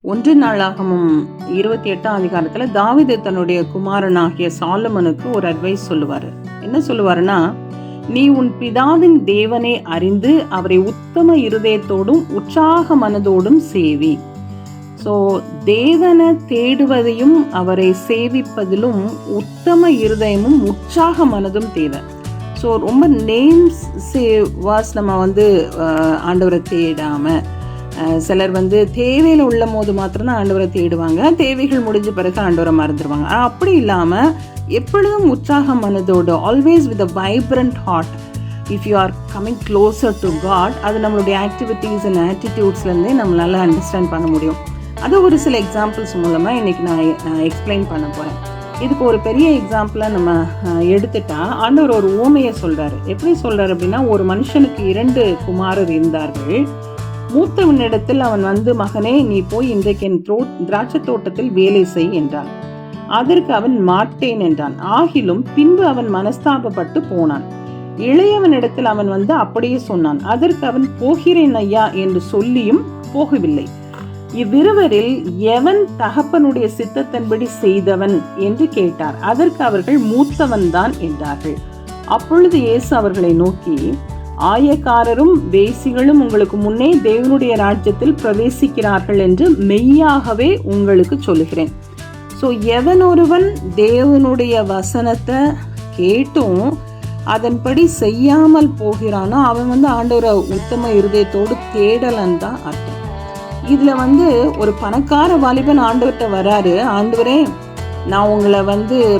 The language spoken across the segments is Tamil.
ஒன்று நாளாகமம் 28ஆம் அதிகாரத்துல தாவீது தன்னுடைய குமாரனாகிய சாலமோனுக்கு ஒரு அட்வைஸ் சொல்லுவாரு. என்ன சொல்லுவாருன்னா, நீ உன் பிதாவின் தேவனை அறிந்து அவரை உத்தம இருதயத்தோடும் உற்சாக மனதோடும் சேவி. ஸோ தேவனை தேடுவதையும் அவரை சேவிப்பதிலும் உத்தம இருதயமும் உற்சாக மனதும் தேவை. ஸோ ரொம்ப நேம்ஸ் சேவாஸ் நம்ம ஆண்டவரை தேடாம சிலர் தேவையில் உள்ள போது மாத்திரம்தான் ஆண்டவரை தேடுவாங்க, தேவைகள் முடிஞ்ச பிறகு ஆண்டவரை மறந்துடுவாங்க. அப்படி இல்லாமல் எப்பொழுதும் உற்சாக மனதோடு, always with a vibrant heart, if you are coming closer to God, அது நம்மளுடைய ஆக்டிவிட்டீஸ் அண்ட் ஆட்டிடியூட்ஸ்லேருந்தே நம்மளால் அண்டர்ஸ்டாண்ட் பண்ண முடியும். அது ஒரு சில எக்ஸாம்பிள்ஸ் மூலமாக இன்றைக்கி நான் எக்ஸ்பிளைன் பண்ண போகிறேன். இதுக்கு ஒரு பெரிய எக்ஸாம்பிளாக நம்ம எடுத்துட்டா, ஆண்டவர் ஒரு உவமையை சொல்கிறாரு. எப்படி சொல்கிறார் அப்படின்னா, ஒரு மனுஷனுக்கு 2 குமாரர் இருந்தார்கள். மூத்தவனிடத்தில் அவன் மகனே, நீ போய் இன்றைக்கு என் திராட்சை தோட்டத்தில் வேலை செய் என்றான். அதற்கு அவன் மாட்டேன் என்றான். ஆகிலும் பின்பு அவன் மனஸ்தாபப்பட்டு போனான். இளையவனிடத்தில் அவன் அப்படியே சொன்னான். அதற்கு அவன் போகிறேன் ஐயா என்று சொல்லியும் போகவில்லை. இவ்விருவரில் எவன் தகப்பனுடைய சித்தத்தின்படி செய்தவன் என்று கேட்டார். அதற்கு அவர்கள் மூத்தவன் தான் என்றார்கள். அப்பொழுது இயேசு அவர்களை நோக்கி, ஆயக்காரரும் வேசிகளும் உங்களுக்கு முன்னே தேவனுடைய ராஜ்யத்தில் பிரவேசிக்கிறார்கள் என்று மெய்யாகவே உங்களுக்கு சொல்லுகிறேன். ஸோ எவனொருவன் தேவனுடைய வசனத்தை கேட்டும் அதன்படி செய்யாமல் போகிறானோ அவன் ஆண்டவரை உத்தம இருதயத்தோடு தேடலன்னு தான் அர்த்தம். இதில் ஒரு பணக்கார வாலிபன் ஆண்டவர்கிட்ட வராரு. ஆண்டவரே, நான் உங்களை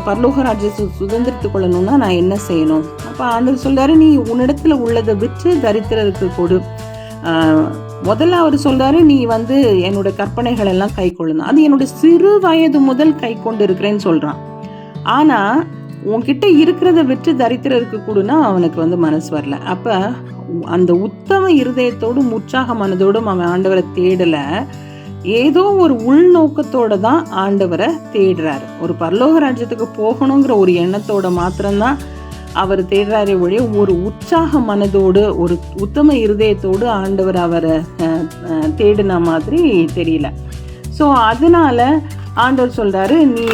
பரலோக ராஜ்யத்தை சுதந்திரத்து கொள்ளணும்னா நான் என்ன செய்யணும்? அப்போ ஆண்டவர் சொல்றாரு, நீ உன்னிடத்துல உள்ளதை விற்று தரித்திரருக்கு கொடு. முதல்ல அவர் சொல்றாரு, நீ என்னோட கற்பனைகள் எல்லாம் கை கொள்ளணும். அது என்னோட சிறு வயது முதல் கை கொண்டு இருக்கிறேன்னு சொல்றான். ஆனா உன்கிட்ட இருக்கிறத விற்று தரித்திரருக்கு கொடுனா அவனுக்கு மனசு வரல. அப்ப அந்த உத்தம இருதயத்தோடும் உற்சாக மனதோடும் அவன் ஆண்டவரை தேடல, ஏதோ ஒரு உள்நோக்கத்தோட தான் ஆண்டவரை தேடுறாரு. ஒரு பரலோக ராஜ்யத்துக்கு போகணுங்கிற ஒரு எண்ணத்தோட மாத்திரம்தான் அவர் தேடுறாரே ஒழிய ஒரு உற்சாக மனதோடு ஒரு உத்தம இருதயத்தோடு ஆண்டவர் அவரை தேடின மாதிரி தெரியல. ஸோ அதனால ஆண்டவர் சொல்றாரு, நீ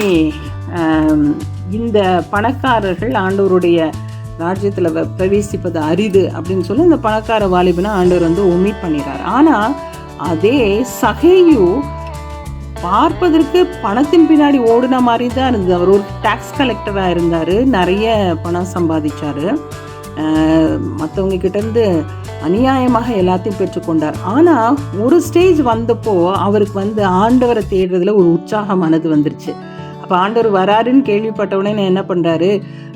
இந்த பணக்காரர்கள் ஆண்டவருடைய ராஜ்யத்தில் பிரவேசிப்பது அரிது அப்படின்னு சொல்லி இந்த பணக்கார வாலிபனை ஆண்டவர் ஒமிட் பண்ணிடுறாரு. ஆனால் அதே சகேயு பார்ப்பதற்கு பணத்தின் பின்னாடி ஓடின மாதிரி தான் இருந்தது. அவர் ஒரு டாக்ஸ் கலெக்டராக இருந்தார், நிறைய பணம் சம்பாதிச்சார், மற்றவங்க கிட்டேருந்து அநியாயமாக எல்லாத்தையும் பெற்றுக்கொண்டார். ஆனால் ஒரு ஸ்டேஜ் வந்தப்போ அவருக்கு ஆண்டவரை தேடுறதுல ஒரு உற்சாக மனது வந்துருச்சு. அப்போ ஆண்டவர் வராருன்னு கேள்விப்பட்ட உடனே என்ன பண்ணுறாரு,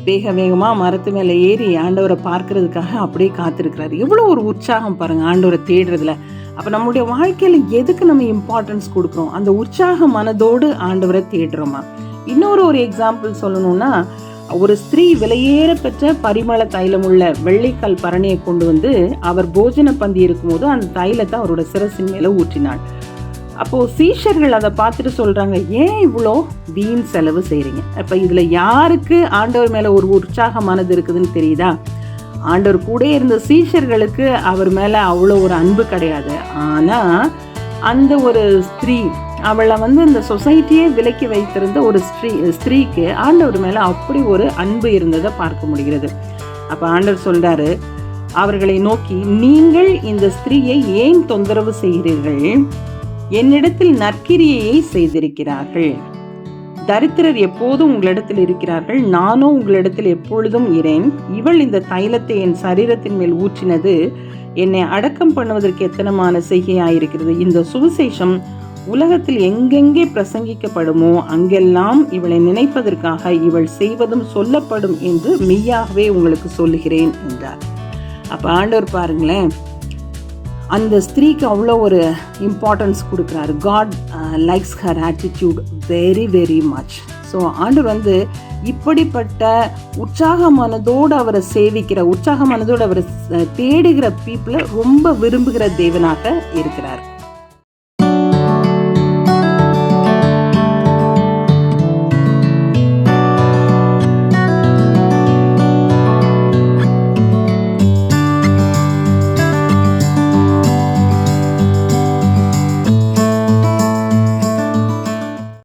வேகமாக மரத்து மேலே ஏறி ஆண்டவரை பார்க்கறதுக்காக அப்படியே காத்திருக்கிறாரு. எவ்வளோ ஒரு உற்சாகம் பாருங்கள் ஆண்டவரை தேடுறதுல. அப்போ நம்மளுடைய வாழ்க்கையில் எதுக்கு நம்ம இம்பார்ட்டன்ஸ் கொடுக்குறோம்? அந்த உற்சாக மனதோடு ஆண்டவரை தேடுறோமா? ஒரு எக்ஸாம்பிள் சொல்லணும்னா, ஒரு ஸ்திரீ விலையேற பெற்ற பரிமள தைலம் உள்ள வெள்ளைக்கல் பரணியை கொண்டு அவர் போஜன பந்தி இருக்கும்போது அந்த தைலத்தை அவரோட சிரசின் மேலே ஊற்றினாள். அப்போது சீஷர்கள் அதை பார்த்துட்டு சொல்கிறாங்க, ஏன் இவ்வளோ வீண் செலவு செய்கிறீங்க? அப்போ இதில் யாருக்கு ஆண்டவர் மேலே ஒரு உற்சாக மனது இருக்குதுன்னு தெரியுதா? ஆண்டவர் கூட இருந்த சீஷர்களுக்கு அவர் மேலே அவ்வளோ ஒரு அன்பு கிடையாது. ஆனால் அந்த ஒரு ஸ்திரீ, அவளை இந்த சொசைட்டியே விலக்கி வைத்திருந்த ஒரு ஸ்திரீக்கு ஆண்டவர் மேலே அப்படி ஒரு அன்பு இருந்ததை பார்க்க முடிகிறது. அப்போ ஆண்டவர் சொல்கிறாரு அவர்களை நோக்கி, நீங்கள் இந்த ஸ்திரீயை ஏன் தொந்தரவு செய்கிறீர்கள்? என்னிடத்தில் நற்கிரியையை செய்திருக்கிறார்கள். தரித்திரர் எப்போதும் உங்களிடத்தில் இருக்கிறார்கள், நானும் உங்களிடத்தில் எப்பொழுதும் இரேன். இவள் இந்த தைலத்தை என் சரீரத்தின் மேல் ஊற்றினது என்னை அடக்கம் பண்ணுவதற்கு எத்தனமான செய்கையாயிருக்கிறது. இந்த சுவிசேஷம் உலகத்தில் எங்கெங்கே பிரசங்கிக்கப்படுமோ அங்கெல்லாம் இவளை நினைப்பதற்காக இவள் செய்வதும் சொல்லப்படும் என்று மெய்யாகவே உங்களுக்கு சொல்லுகிறேன் என்றார். அப்போ ஆண்டவர் பாருங்களேன், அந்த ஸ்திரீக்கு அவ்வளோ ஒரு இம்பார்ட்டன்ஸ் கொடுக்குறாரு. God likes her attitude very very much. So ஆண்டவர் இப்படிப்பட்ட உற்சாக மனதோடு அவரை சேவிக்கிற, உற்சாக மனதோடு அவரை தேடுகிற பீப்புளை ரொம்ப விரும்புகிற தேவனாக இருக்கிறார்.